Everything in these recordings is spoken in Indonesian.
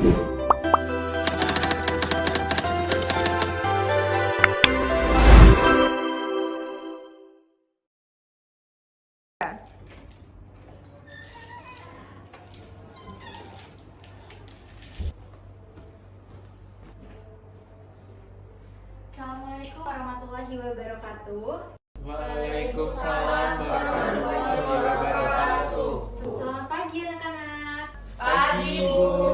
Assalamualaikum warahmatullahi wabarakatuh. Waalaikumsalam warahmatullahi wabarakatuh. Selamat pagi anak-anak. Pagi, Bu.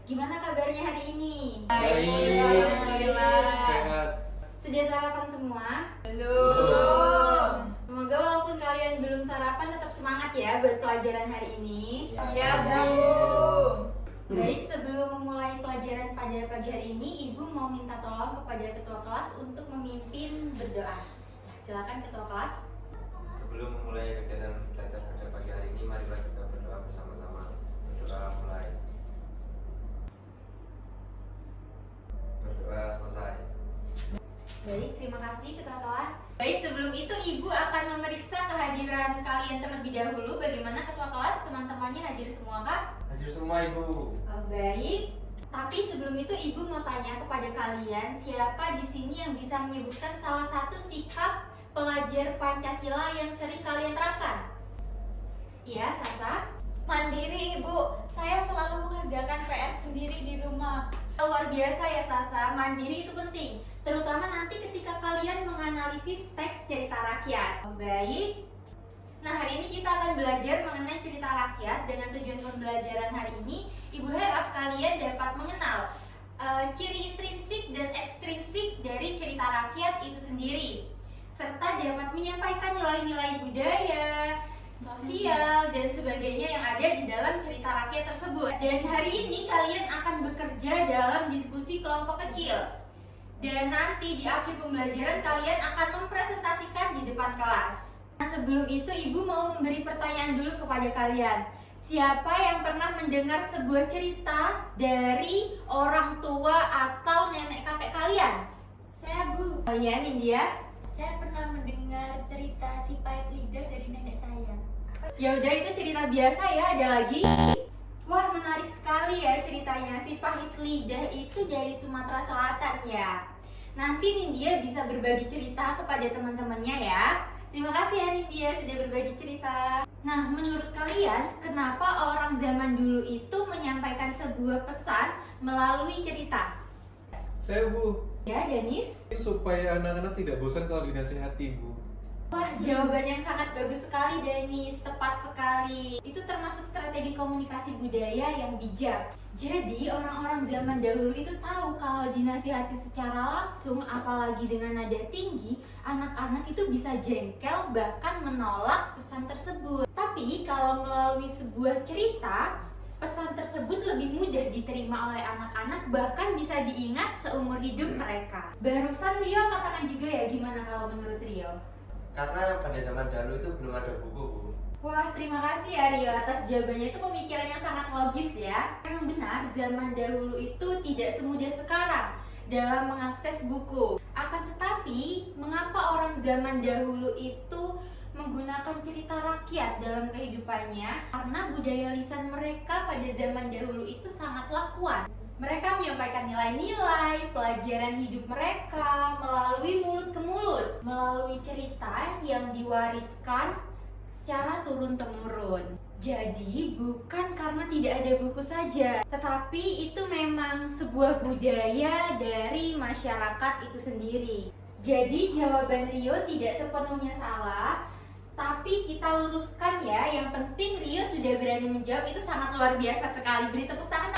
Gimana kabarnya hari ini? Baik. Alhamdulillah. Sehat. Sudah sarapan semua? Belum. Semoga walaupun kalian belum sarapan tetap semangat ya buat pelajaran hari ini. Ya, Bu. Baik, sebelum memulai pelajaran pada pagi hari ini, Ibu mau minta tolong kepada ketua kelas untuk memimpin berdoa. Silakan ketua kelas. Sebelum memulai kegiatan belajar pada pagi hari ini, marilah kita berdoa bersama-sama. Berdoa mulai. Berdoa selesai. Baik, terima kasih ketua kelas. Baik, sebelum itu Ibu akan memeriksa kehadiran kalian terlebih dahulu. Bagaimana ketua kelas, teman-temannya hadir semua kah? Hadir semua, Ibu. Oh, baik. Tapi sebelum itu Ibu mau tanya kepada kalian, siapa di sini yang bisa menyebutkan salah satu sikap pelajar Pancasila yang sering kalian terapkan? Iya, Sasa. Mandiri, Ibu. Saya selalu mengerjakan PR sendiri di rumah. Luar biasa ya Sasa, mandiri itu penting. Terutama nanti ketika kalian menganalisis teks cerita rakyat. Oh, baik. Nah, hari ini kita akan belajar mengenai cerita rakyat. Dengan tujuan pembelajaran hari ini, Ibu harap kalian dapat mengenal ciri intrinsik dan ekstrinsik dari cerita rakyat itu sendiri, serta dapat menyampaikan nilai-nilai budaya, sosial, dan sebagainya yang ada di dalam cerita rakyat tersebut. Dan hari ini kalian akan bekerja dalam diskusi kelompok kecil. Dan nanti di akhir pembelajaran kalian akan mempresentasikan di depan kelas. Nah, sebelum itu Ibu mau memberi pertanyaan dulu kepada kalian. Siapa yang pernah mendengar sebuah cerita dari orang tua atau nenek kakek kalian? Saya, Bu. Oh iya, Nindya? Saya pernah mendengar cerita si pahit lidah dari nenek saya. Ya udah, itu cerita biasa ya, ada lagi? Wah, menarik sekali ya ceritanya. Si pahit lidah itu dari Sumatera Selatan ya. Nanti Nindya bisa berbagi cerita kepada teman-temannya ya. Terima kasih ya Nindya sudah berbagi cerita. Nah, menurut kalian kenapa orang zaman dulu itu menyampaikan sebuah pesan melalui cerita? Saya, Bu. Ya, Danis? Supaya anak-anak tidak bosan kalau dinasihati, Bu. Wah, jawaban yang sangat bagus sekali Danis, tepat sekali. Itu termasuk strategi komunikasi budaya yang bijak. Jadi orang-orang zaman dahulu itu tahu kalau dinasihati secara langsung, apalagi dengan nada tinggi, anak-anak itu bisa jengkel bahkan menolak pesan tersebut. Tapi kalau melalui sebuah cerita, pesan tersebut lebih mudah diterima oleh anak-anak, bahkan bisa diingat seumur hidup mereka. Barusan Rio katakan juga ya, gimana kalau menurut Rio? Karena pada zaman dahulu itu belum ada buku, Bu. Wah, terima kasih ya Rio atas jawabannya. Itu pemikiran yang sangat logis ya. Memang benar, zaman dahulu itu tidak semudah sekarang dalam mengakses buku. Akan tetapi, mengapa orang zaman dahulu itu menggunakan cerita rakyat dalam kehidupannya? Karena budaya lisan mereka pada zaman dahulu itu sangatlah kuat. Mereka menyampaikan nilai-nilai, pelajaran hidup mereka melalui mulut ke mulut, melalui cerita yang diwariskan secara turun-temurun. Jadi bukan karena tidak ada buku saja, tetapi itu memang sebuah budaya dari masyarakat itu sendiri. Jadi jawaban Rio tidak sepenuhnya salah, tapi kita luruskan ya. Yang penting Rio sudah berani menjawab, itu sangat luar biasa sekali. Beri tepuk tangan.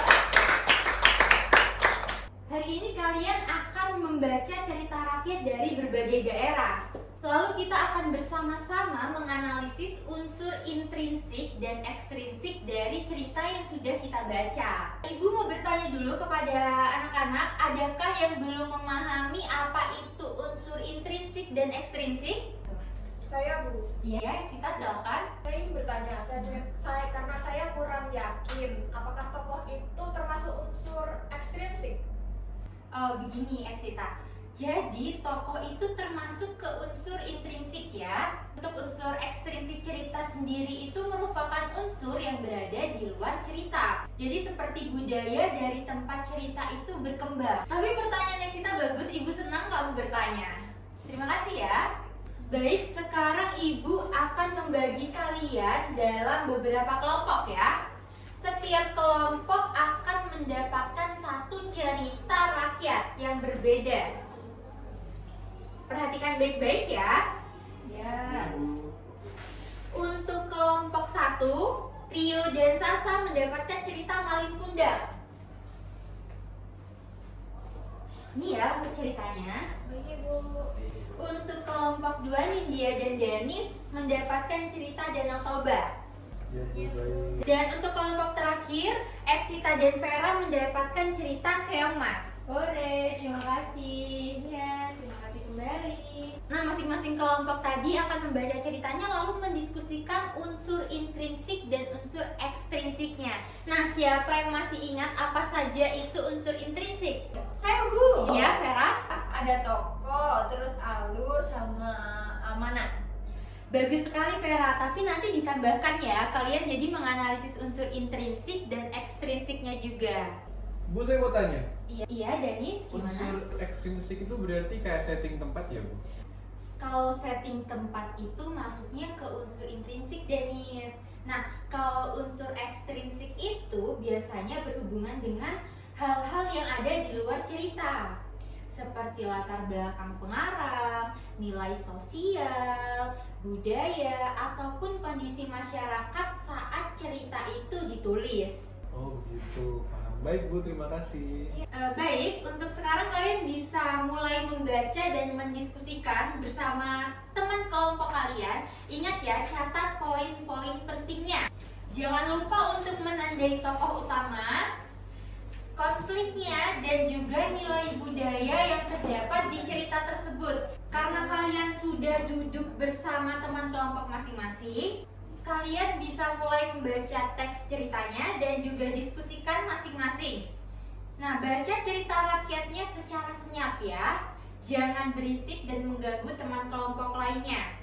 Hari ini kalian akan membaca cerita rakyat dari berbagai daerah. Lalu kita akan bersama-sama menganalisis unsur intrinsik dan ekstrinsik dari cerita yang sudah kita baca. Ibu mau bertanya dulu kepada anak-anak, adakah yang belum memahami apa itu unsur intrinsik dan ekstrinsik? Saya, Bu. Iya, Sita silakan. Saya ingin bertanya, karena saya kurang yakin apakah tokoh itu termasuk unsur ekstrinsik. Oh begini Sita, Jadi tokoh itu termasuk ke unsur intrinsik ya. Untuk unsur ekstrinsik cerita sendiri itu merupakan unsur yang berada di luar cerita. Jadi seperti budaya dari tempat cerita itu berkembang. Tapi pertanyaan yang Sita bagus, Ibu senang kamu bertanya. Terima kasih ya. Baik, sekarang Ibu akan membagi kalian dalam beberapa kelompok ya. Setiap kelompok akan mendapatkan satu cerita rakyat yang berbeda. Perhatikan baik-baik ya. Iya, Bu. Untuk kelompok 1, Rio dan Sasa mendapatkan cerita Malin Kundang. Ini ya untuk ceritanya. Baik Ibu. Untuk kelompok 2, Nindya dan Danis mendapatkan cerita Danau Toba. Jadi baik. Dan untuk kelompok terakhir, Eksita dan Vera mendapatkan cerita Keong Mas. Hore, terima kasih. Ya, terima kasih kembali. Nah, masing-masing kelompok tadi akan membaca ceritanya lalu mendiskusikan unsur intrinsik dan unsur ekstrinsiknya. Nah, siapa yang masih ingat apa saja itu unsur intrinsik? Saya Bu. Ya, Vera. Ada toko, terus alur sama amanat. Bagus sekali Vera, tapi nanti ditambahkan ya, kalian jadi menganalisis unsur intrinsik dan ekstrinsiknya juga. Bu, saya mau tanya. Iya, Danis, gimana? Unsur ekstrinsik itu berarti kayak setting tempat ya, Bu? Kalau setting tempat itu masuknya ke unsur intrinsik, Danis. Nah, kalau unsur ekstrinsik itu biasanya berhubungan dengan hal-hal yang ada di luar cerita, seperti latar belakang pengarang, nilai sosial, budaya, ataupun kondisi masyarakat saat cerita itu ditulis. Oh begitu, paham. Baik Bu, terima kasih. Baik, untuk sekarang kalian bisa mulai membaca dan mendiskusikan bersama teman kelompok kalian. Ingat ya, catat poin-poin pentingnya. Jangan lupa untuk menandai tokoh utama, konfliknya, dan juga nilai budaya yang terdapat di cerita tersebut. Karena kalian sudah duduk bersama teman kelompok masing-masing, kalian bisa mulai membaca teks ceritanya dan juga diskusikan masing-masing. Nah, baca cerita rakyatnya secara senyap ya. Jangan berisik dan mengganggu teman kelompok lainnya.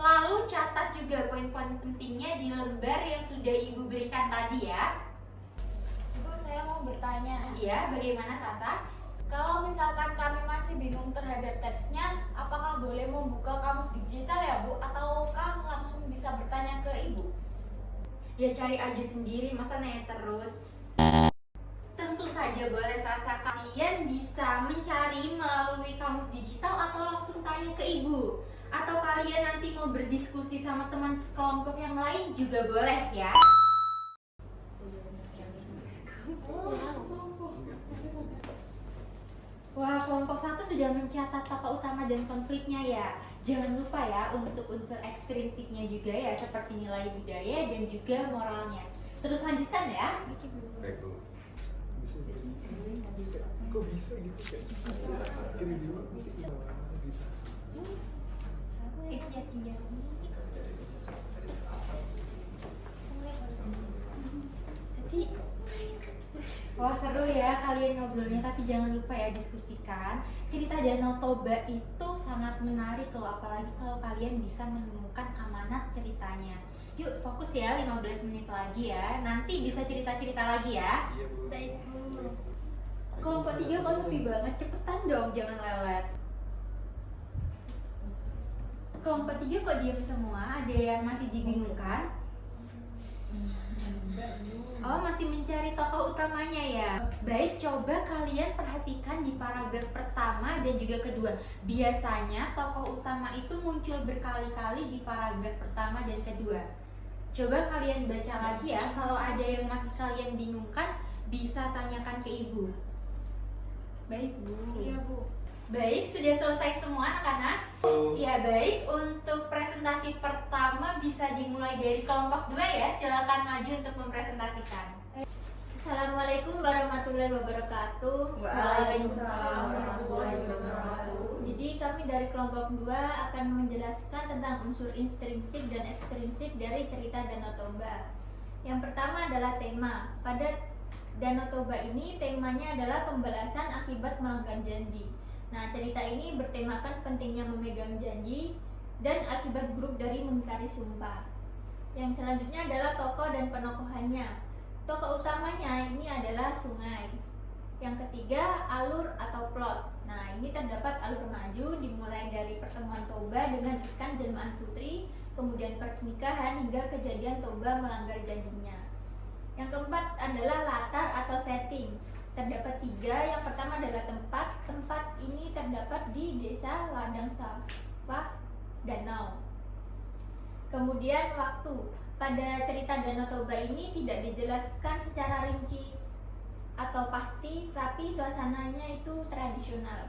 Lalu catat juga poin-poin pentingnya di lembar yang sudah Ibu berikan tadi ya. Ibu, saya mau bertanya. Iya, bagaimana Sasa? Kalau misalkan kami masih bingung terhadap teksnya, apakah boleh membuka kamus digital ya Bu? Ataukah langsung bisa bertanya ke Ibu? Ya cari aja sendiri, masa nanya terus. Tentu saja boleh Sasa, kalian bisa mencari melalui kamus digital atau langsung tanya ke Ibu. Atau kalian nanti mau berdiskusi sama teman sekelompok yang lain juga boleh ya. Wah, kelompok 1 sudah mencatat tokoh utama dan konfliknya ya. Jangan lupa ya untuk unsur ekstrinsiknya juga ya, seperti nilai budaya dan juga moralnya. Terus lanjutkan ya. Baik Bu. Bisa. Kok bisa gitu kayak? Kiri dulu sih. Bisa. Iya. Jadi, wah seru ya kalian ngobrolnya, tapi jangan lupa ya diskusikan. Cerita Danau Toba itu sangat menarik loh, apalagi kalau kalian bisa menemukan amanat ceritanya. Yuk fokus ya, 15 menit lagi ya. Nanti bisa cerita-cerita lagi ya. Iya Bu. Baik Bu. Kelompok 3 kok sepi banget, cepetan dong, jangan lelet. Kelompok 3 kok diam semua, ada yang masih dibingungkan? Oh, masih mencari tokoh utamanya ya. Baik, coba kalian perhatikan di paragraf pertama dan juga kedua. Biasanya tokoh utama itu muncul berkali-kali di paragraf pertama dan kedua. Coba kalian baca lagi ya. Kalau ada yang masih kalian bingungkan, bisa tanyakan ke Ibu. Baik, Bu. Iya Bu. Baik, sudah selesai semua anak-anak? Ya baik, untuk presentasi pertama bisa dimulai dari kelompok 2 ya. Silakan maju untuk mempresentasikan. Assalamualaikum warahmatullahi wabarakatuh. Waalaikumsalam warahmatullahi wabarakatuh. Jadi kami dari kelompok 2 akan menjelaskan tentang unsur intrinsik dan ekstrinsik dari cerita Danau Toba. Yang pertama adalah tema. Pada Danau Toba ini temanya adalah pembalasan akibat melanggar janji. Nah, cerita ini bertemakan pentingnya memegang janji dan akibat buruk dari mengingkari sumpah. Yang selanjutnya adalah tokoh dan penokohannya. Tokoh utamanya ini adalah sungai. Yang ketiga, alur atau plot. Nah, ini terdapat alur maju dimulai dari pertemuan Toba dengan ikan jelmaan putri, kemudian pernikahan hingga kejadian Toba melanggar janjinya. Yang keempat adalah latar atau setting. Terdapat 3. Yang pertama adalah tempat. Tempat ini terdapat di desa Ladang Sawah Danau. Kemudian waktu. Pada cerita Danau Toba ini tidak dijelaskan secara rinci atau pasti, tapi suasananya itu tradisional.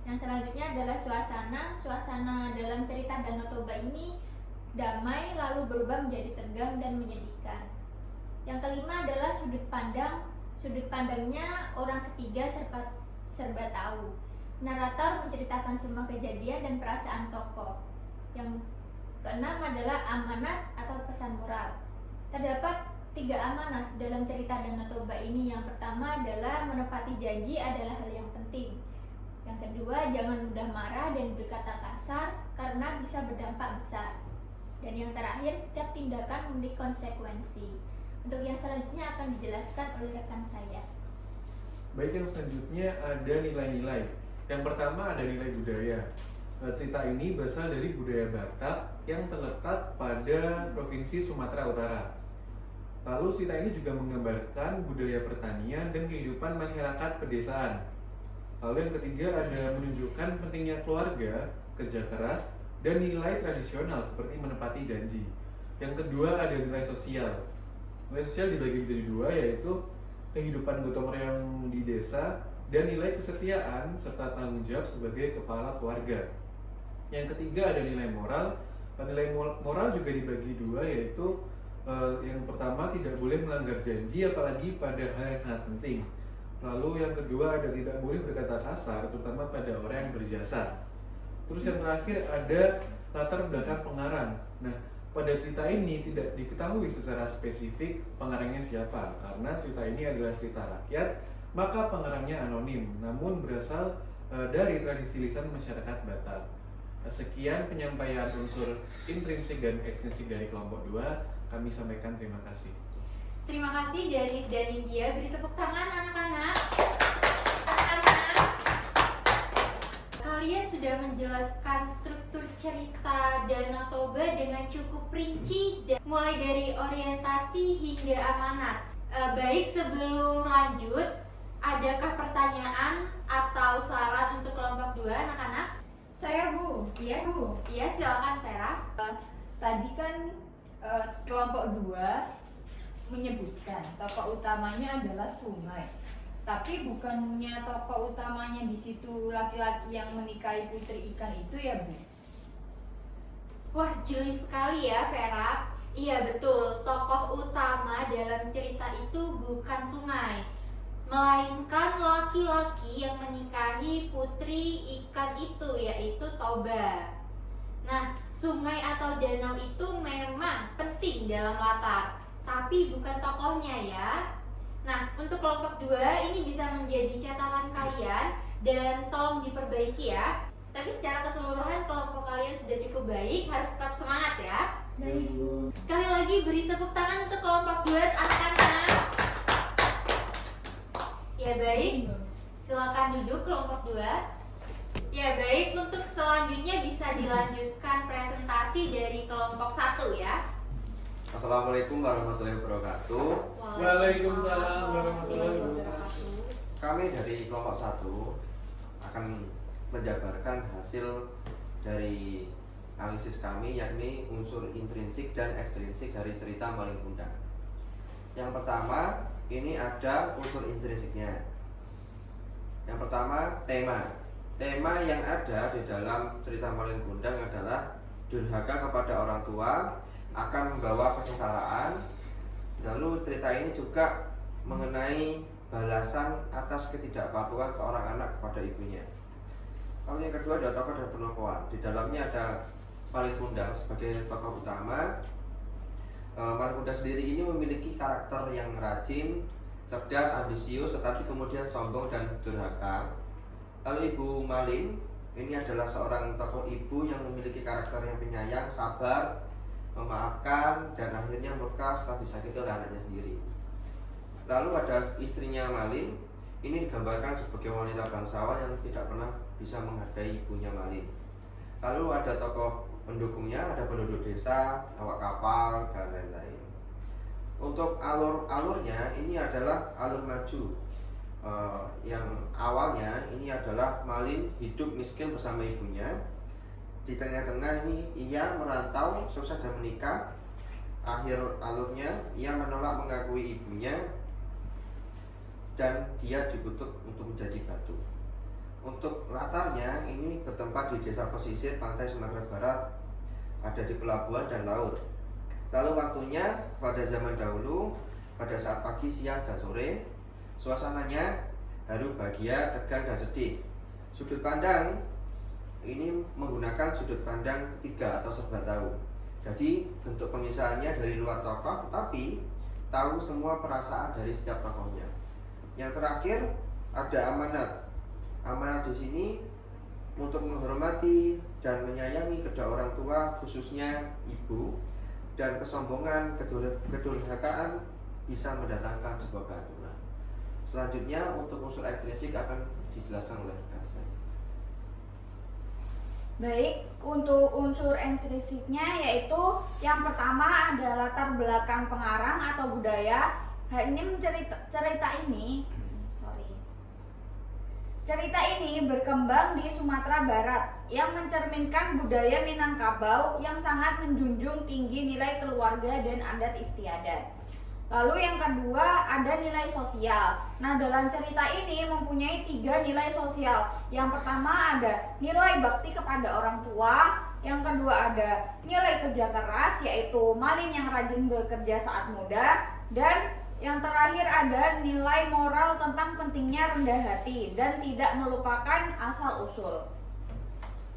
Yang selanjutnya adalah suasana. Suasana dalam cerita Danau Toba ini damai lalu berubah menjadi tegang dan menyedihkan. Yang kelima adalah sudut pandang. Sudut pandangnya orang ketiga serba tahu. Narator menceritakan semua kejadian dan perasaan tokoh. Yang keenam adalah amanat atau pesan moral. Terdapat 3 amanat dalam cerita Danau Toba ini. Yang pertama adalah menepati janji adalah hal yang penting. Yang kedua, jangan mudah marah dan berkata kasar karena bisa berdampak besar. Dan yang terakhir, setiap tindakan memiliki konsekuensi. Untuk yang selanjutnya akan dijelaskan oleh rekan saya. Baik, yang selanjutnya ada nilai-nilai. Yang pertama ada nilai budaya. Cerita ini berasal dari budaya Batak yang terletak pada Provinsi Sumatera Utara. Lalu cerita ini juga menggambarkan budaya pertanian dan kehidupan masyarakat pedesaan. Lalu yang ketiga ada menunjukkan pentingnya keluarga, kerja keras, dan nilai tradisional seperti menepati janji. Yang kedua ada nilai sosial. Nilai sosial dibagi menjadi 2, yaitu kehidupan gotong royong di desa dan nilai kesetiaan serta tanggung jawab sebagai kepala keluarga. Yang ketiga ada nilai moral. Nilai moral juga dibagi 2, yaitu yang pertama tidak boleh melanggar janji apalagi pada hal yang sangat penting. Lalu yang kedua ada tidak boleh berkata kasar terutama pada orang yang berjasa. Terus yang terakhir ada latar belakang pengarang. Nah, pada cerita ini tidak diketahui secara spesifik pengarangnya siapa, karena cerita ini adalah cerita rakyat, maka pengarangnya anonim, namun berasal dari tradisi lisan masyarakat Batak. Sekian penyampaian unsur intrinsik dan ekstrinsik dari kelompok 2, kami sampaikan terima kasih. Terima kasih Danis dan India. Beri tepuk tangan anak-anak. Anak-anak, kalian sudah menjelaskan struktur cerita Danau Toba dengan cukup rinci, mulai dari orientasi hingga amanat. Baik, sebelum lanjut, adakah pertanyaan atau saran untuk kelompok 2, anak-anak? Saya Bu. Iya, Bu. Iya, silakan Vera. Tadi kan kelompok 2 menyebutkan tokoh utamanya adalah sungai. Tapi bukannya tokoh utamanya di situ laki-laki yang menikahi putri ikan itu ya, Bu? Wah, jeli sekali ya, Vera. Iya, betul. Tokoh utama dalam cerita itu bukan sungai, melainkan laki-laki yang menikahi putri ikan itu, yaitu Toba. Nah, sungai atau danau itu memang penting dalam latar, tapi bukan tokohnya ya. Nah, untuk kelompok 2 ini bisa menjadi catatan kalian dan tolong diperbaiki ya. Tapi secara keseluruhan kelompok kalian sudah cukup baik, harus tetap semangat ya. Baik, Bu. Sekali lagi beri tepuk tangan untuk kelompok 2 anak-anak. Ya baik, silakan duduk kelompok 2. Ya baik, untuk selanjutnya bisa dilanjutkan presentasi dari kelompok 1 ya. Assalamualaikum warahmatullahi wabarakatuh. Waalaikumsalam warahmatullahi wabarakatuh. Kami dari kelompok 1 akan menjabarkan hasil dari analisis kami, yakni unsur intrinsik dan ekstrinsik dari cerita Malin Kundang. Yang pertama, ini ada unsur intrinsiknya. Yang pertama, tema. Tema yang ada di dalam cerita Malin Kundang adalah durhaka kepada orang tua akan membawa kesengsaraan. Lalu cerita ini juga mengenai balasan atas ketidakpatuhan seorang anak kepada ibunya. Lalu yang kedua adalah tokoh dan penokohan. Di dalamnya ada Malin Kundang sebagai tokoh utama. Malin Kundang sendiri ini memiliki karakter yang rajin, cerdas, ambisius, tetapi kemudian sombong dan durhaka. Lalu Ibu Malin ini adalah seorang tokoh ibu yang memiliki karakter yang penyayang, sabar, memaafkan, dan akhirnya murka setelah disakiti oleh anaknya sendiri. Lalu ada istrinya Malin, ini digambarkan sebagai wanita bangsawan yang tidak pernah bisa menghargai ibunya Malin. Lalu ada tokoh pendukungnya, ada penduduk desa, awak kapal, dan lain-lain. Untuk alurnya ini adalah alur maju. Yang awalnya ini adalah Malin hidup miskin bersama ibunya. Di tengah-tengah ini ia merantau, sukses dan menikah. Akhir alurnya ia menolak mengakui ibunya dan dia dikutuk untuk menjadi batu. Untuk latarnya ini bertempat di desa pesisir pantai Sumatera Barat, ada di pelabuhan dan laut. Lalu waktunya pada zaman dahulu, pada saat pagi, siang, dan sore. Suasananya haru, bahagia, tegang, dan sedih. Sudut pandang ini menggunakan sudut pandang ketiga atau serba tahu. Jadi bentuk pemisahannya dari luar tokoh, tetapi tahu semua perasaan dari setiap tokohnya. Yang terakhir ada amanat. Amanat di sini untuk menghormati dan menyayangi kedua orang tua, khususnya ibu, dan kesombongan, kedurhakaan bisa mendatangkan sebuah kehancuran. Selanjutnya untuk unsur ekstrinsik akan dijelaskan oleh rekan saya. Baik, untuk unsur ekstrinsiknya yaitu yang pertama ada latar belakang pengarang atau budaya. Hal ini Cerita ini berkembang di Sumatera Barat yang mencerminkan budaya Minangkabau yang sangat menjunjung tinggi nilai keluarga dan adat istiadat. Lalu yang kedua ada nilai sosial. Nah, dalam cerita ini mempunyai 3 nilai sosial. Yang pertama ada nilai bakti kepada orang tua. Yang kedua ada nilai kerja keras, yaitu Malin yang rajin bekerja saat muda. Dan yang terakhir ada nilai moral tentang pentingnya rendah hati dan tidak melupakan asal usul.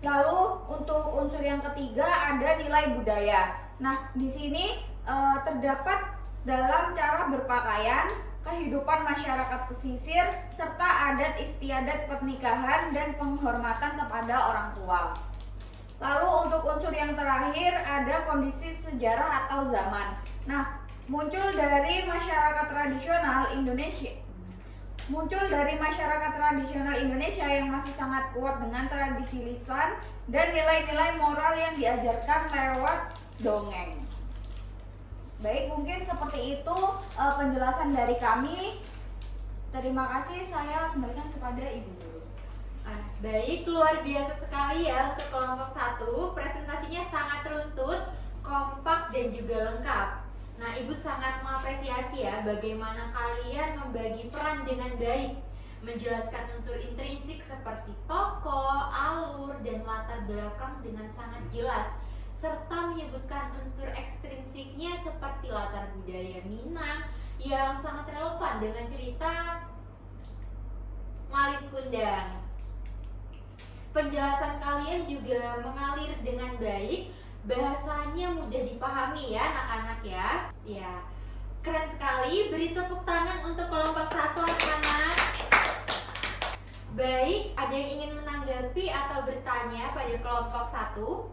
Lalu untuk unsur yang ketiga ada nilai budaya. Nah, di sini terdapat dalam cara berpakaian, kehidupan masyarakat pesisir, serta adat istiadat pernikahan dan penghormatan kepada orang tua. Lalu untuk unsur yang terakhir ada kondisi sejarah atau zaman. Nah, muncul dari masyarakat tradisional Indonesia yang masih sangat kuat dengan tradisi lisan dan nilai-nilai moral yang diajarkan lewat dongeng. Baik, mungkin seperti itu penjelasan dari kami. Terima kasih, saya kembalikan kepada Ibu dulu. Baik, luar biasa sekali ya untuk kelompok 1. Presentasinya sangat runtut, kompak, dan juga lengkap. Nah, Ibu sangat mengapresiasi ya bagaimana kalian membagi peran dengan baik, menjelaskan unsur intrinsik seperti tokoh, alur, dan latar belakang dengan sangat jelas, serta menyebutkan unsur ekstrinsiknya seperti latar budaya Minang yang sangat relevan dengan cerita Malin Kundang. Penjelasan kalian juga mengalir dengan baik, bahasanya mudah dipahami ya anak-anak ya. Ya, keren sekali. Beri tepuk tangan untuk kelompok 1 anak-anak. Baik, ada yang ingin menanggapi atau bertanya pada kelompok 1?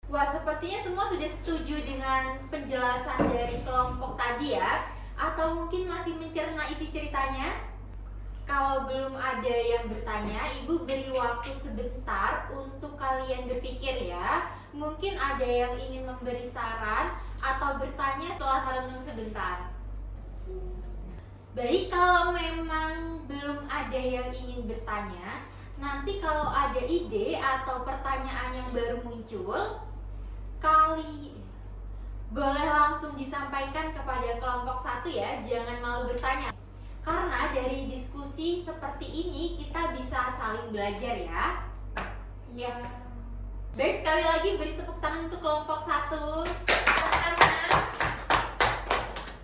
Wah, sepertinya semua sudah setuju dengan penjelasan dari kelompok tadi ya. Atau mungkin masih mencerna isi ceritanya? Kalau belum ada yang bertanya, Ibu beri waktu sebentar untuk kalian berpikir ya. Mungkin ada yang ingin memberi saran atau bertanya setelah merenung sebentar. Baik, kalau memang belum ada yang ingin bertanya, nanti kalau ada ide atau pertanyaan yang baru muncul, boleh langsung disampaikan kepada kelompok 1 ya, jangan malu bertanya. Karena dari diskusi seperti ini kita bisa saling belajar ya. Ya. Baik, sekali lagi beri tepuk tangan untuk kelompok 1.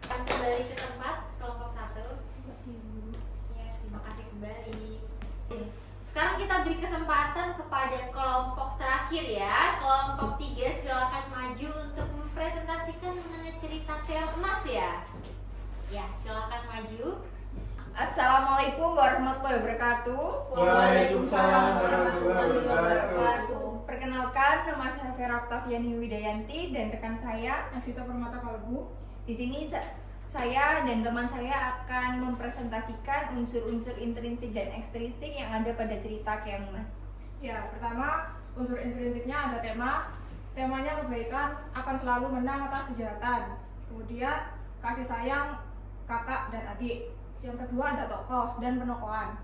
Akan kembali ke tempat kelompok 1. Ya, terima kasih kembali. Sekarang kita beri kesempatan kepada kelompok terakhir ya. Kelompok 3 silakan maju untuk mempresentasikan mengenai cerita Keong Emas ya. Ya, silakan maju. Assalamualaikum warahmatullahi wabarakatuh. Waalaikumsalam warahmatullahi wabarakatuh. Perkenalkan, nama saya Vera Oktaviani Widayanti dan rekan saya Asita Permata Kalbu. di sini saya dan teman saya akan mempresentasikan unsur-unsur intrinsik dan ekstrinsik yang ada pada cerita Keongmas. Ya, pertama unsur intrinsiknya ada tema. Temanya kebaikan akan selalu menang atas kejahatan. Kemudian kasih sayang kakak dan adik. Yang kedua ada tokoh dan penokohan.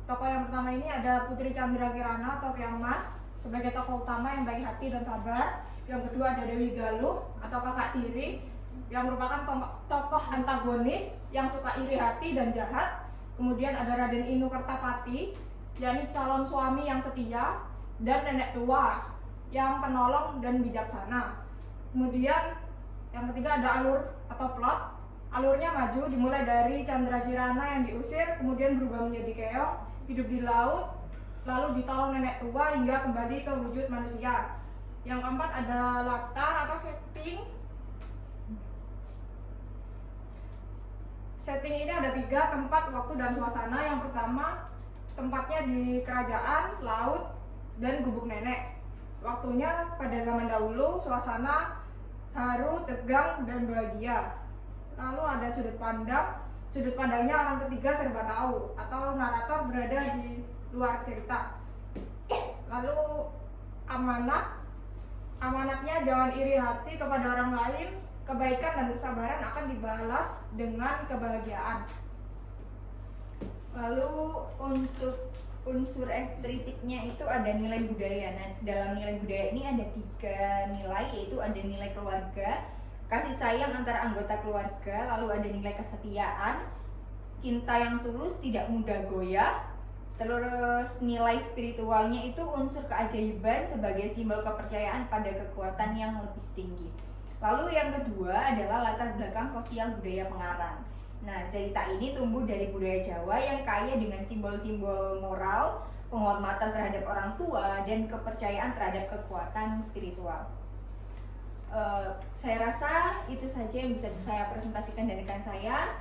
Tokoh yang pertama ini ada Putri Chandra Kirana atau Keongmas sebagai tokoh utama yang baik hati dan sabar. Yang kedua ada Dewi Galuh atau kakak tiri yang merupakan tokoh antagonis yang suka iri hati dan jahat. Kemudian ada Raden Inu Kertapati, yakni calon suami yang setia, dan nenek tua yang penolong dan bijaksana. Kemudian yang ketiga ada alur atau plot. Alurnya maju dimulai dari Chandra Kirana yang diusir, kemudian berubah menjadi keong, hidup di laut, lalu ditolong nenek tua hingga kembali ke wujud manusia. Yang keempat ada latar atau setting. Setting ini ada 3, tempat, waktu, dan suasana. Yang pertama, tempatnya di kerajaan, laut, dan gubuk nenek. Waktunya pada zaman dahulu, suasana haru, tegang, dan bahagia. Lalu ada sudut pandang. Sudut pandangnya orang ketiga serba tahu atau narator berada di luar cerita. Lalu amanat. Amanatnya jangan iri hati kepada orang lain. Kebaikan dan kesabaran akan dibalas dengan kebahagiaan. Lalu untuk unsur ekstrinsiknya itu ada nilai budaya. Nah, dalam nilai budaya ini ada 3 nilai, yaitu ada nilai keluarga, kasih sayang antara anggota keluarga, lalu ada nilai kesetiaan, cinta yang tulus tidak mudah goyah, terus nilai spiritualnya itu unsur keajaiban sebagai simbol kepercayaan pada kekuatan yang lebih tinggi. Lalu yang kedua adalah latar belakang sosial budaya pengarang. Nah, cerita ini tumbuh dari budaya Jawa yang kaya dengan simbol-simbol moral, penghormatan terhadap orang tua, dan kepercayaan terhadap kekuatan spiritual. Saya rasa itu saja yang bisa saya presentasikan dari rekan saya.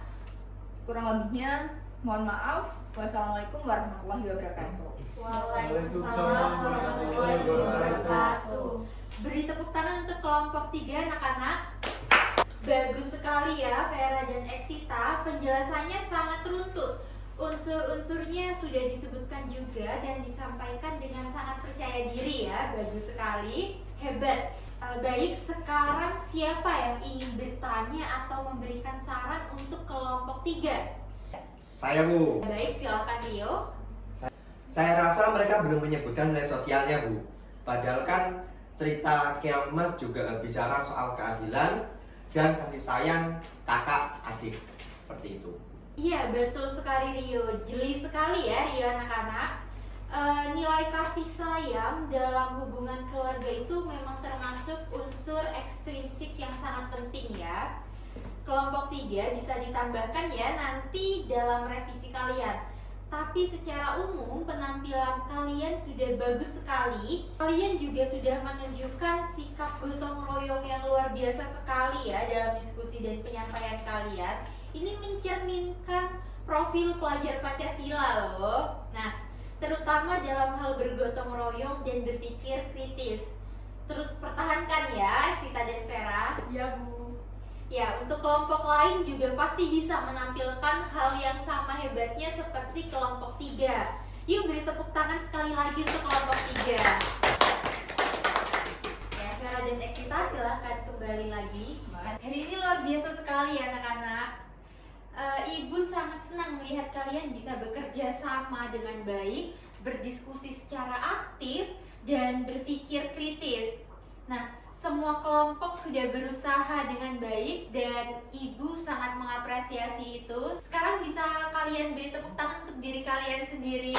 Kurang lebihnya mohon maaf. Wassalamualaikum warahmatullahi wabarakatuh. Waalaikumsalam warahmatullahi wabarakatuh. Beri tepuk tangan untuk kelompok 3 anak-anak. Bagus sekali ya Vera dan Eksita, penjelasannya sangat runtut. Unsur-unsurnya sudah disebutkan juga dan disampaikan dengan sangat percaya diri ya. Bagus sekali, hebat. Baik, sekarang siapa yang ingin bertanya atau memberikan saran untuk kelompok 3? Saya, Bu. Baik, silakan Rio. Saya rasa mereka belum menyebutkan nilai sosialnya, Bu. Padahal kan cerita Keongmas juga bicara soal keadilan dan kasih sayang kakak adik. Seperti itu. Iya, betul sekali Rio. Jeli sekali ya Rio anak-anak. Nilai kasih sayang dalam hubungan keluarga itu memang termasuk unsur ekstrinsik yang sangat penting ya. Kelompok 3 bisa ditambahkan ya nanti dalam revisi kalian. Tapi secara umum penampilan kalian sudah bagus sekali. Kalian juga sudah menunjukkan sikap gotong royong yang luar biasa sekali ya dalam diskusi dan penyampaian kalian. Ini mencerminkan profil pelajar Pancasila loh. Nah, terutama dalam hal bergotong royong dan berpikir kritis. Terus pertahankan ya Sita dan Vera. Iya, Bu. Ya, untuk kelompok lain juga pasti bisa menampilkan hal yang sama hebatnya seperti kelompok 3. Yuk beri tepuk tangan sekali lagi untuk kelompok 3. Ya, Vera dan Eksita silahkan kembali lagi. Hari ini luar biasa sekali ya anak-anak. Ibu sangat senang melihat kalian bisa bekerja sama dengan baik, berdiskusi secara aktif, dan berpikir kritis. Nah, semua kelompok sudah berusaha dengan baik dan Ibu sangat mengapresiasi itu. Sekarang bisa kalian beri tepuk tangan untuk diri kalian sendiri.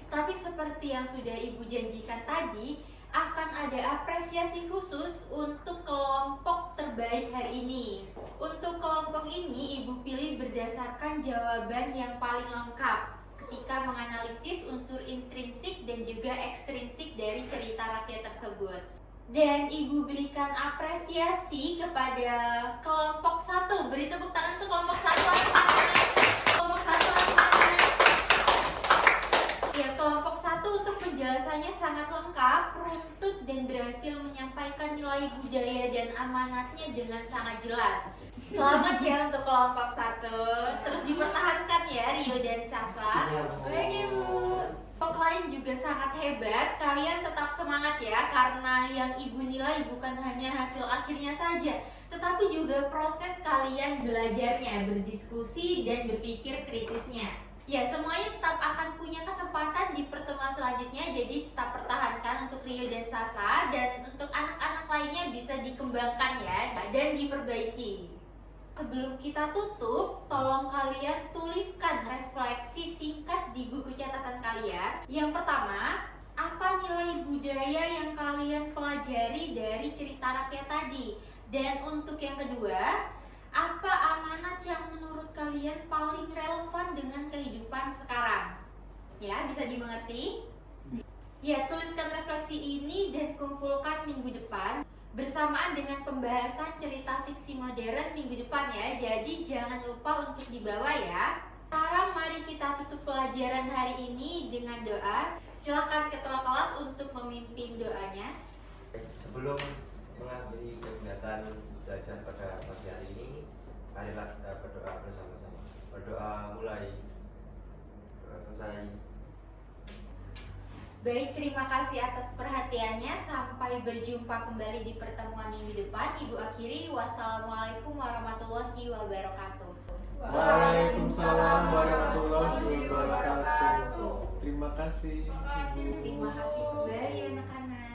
Tapi seperti yang sudah Ibu janjikan tadi, akan ada apresiasi khusus untuk kelompok terbaik hari ini. Untuk kelompok ini, Ibu pilih berdasarkan jawaban yang paling lengkap ketika menganalisis unsur intrinsik dan juga ekstrinsik dari cerita rakyat tersebut. Dan Ibu berikan apresiasi kepada kelompok 1. Beri tepuk tangan untuk kelompok 1. Kelompok 1. Ya, kelompok 1 untuk penjelasannya sangat lengkap, runtut, dan berhasil menyampaikan nilai budaya dan amanatnya dengan sangat jelas. Selamat ya untuk kelompok 1. Terus dipertahankan ya Rio dan Sasa. Baik Ibu. Kelompok lain juga sangat hebat. Kalian tetap semangat ya, karena yang Ibu nilai bukan hanya hasil akhirnya saja, tetapi juga proses kalian belajarnya, berdiskusi dan berpikir kritisnya. Ya, semuanya tetap akan punya kesempatan di pertemuan selanjutnya, jadi tetap pertahankan untuk Rio dan Sasa, dan untuk anak-anak lainnya bisa dikembangkan ya dan diperbaiki. Sebelum kita tutup, tolong kalian tuliskan refleksi singkat di buku catatan kalian. Yang pertama, apa nilai budaya yang kalian pelajari dari cerita rakyat tadi? Dan untuk yang kedua, apa amanat yang menurut kalian paling relevan dengan kehidupan sekarang? Ya, bisa dimengerti? Ya, tuliskan refleksi ini dan kumpulkan minggu depan bersamaan dengan pembahasan cerita fiksi modern minggu depan ya. Jadi jangan lupa untuk dibawa ya. Sekarang mari kita tutup pelajaran hari ini dengan doa. Silakan ketua kelas untuk memimpin doanya. Sebelum mengakhiri kegiatan belajar pada pagi hari ini, marilah kita berdoa bersama-sama. Berdoa mulai, berdoa selesai. Baik, terima kasih atas perhatiannya. Sampai berjumpa kembali di pertemuan minggu depan. Ibu akhiri, wassalamualaikum warahmatullahi wabarakatuh. Waalaikumsalam warahmatullahi wabarakatuh. Terima kasih. Terima kasih kembali anak-anak.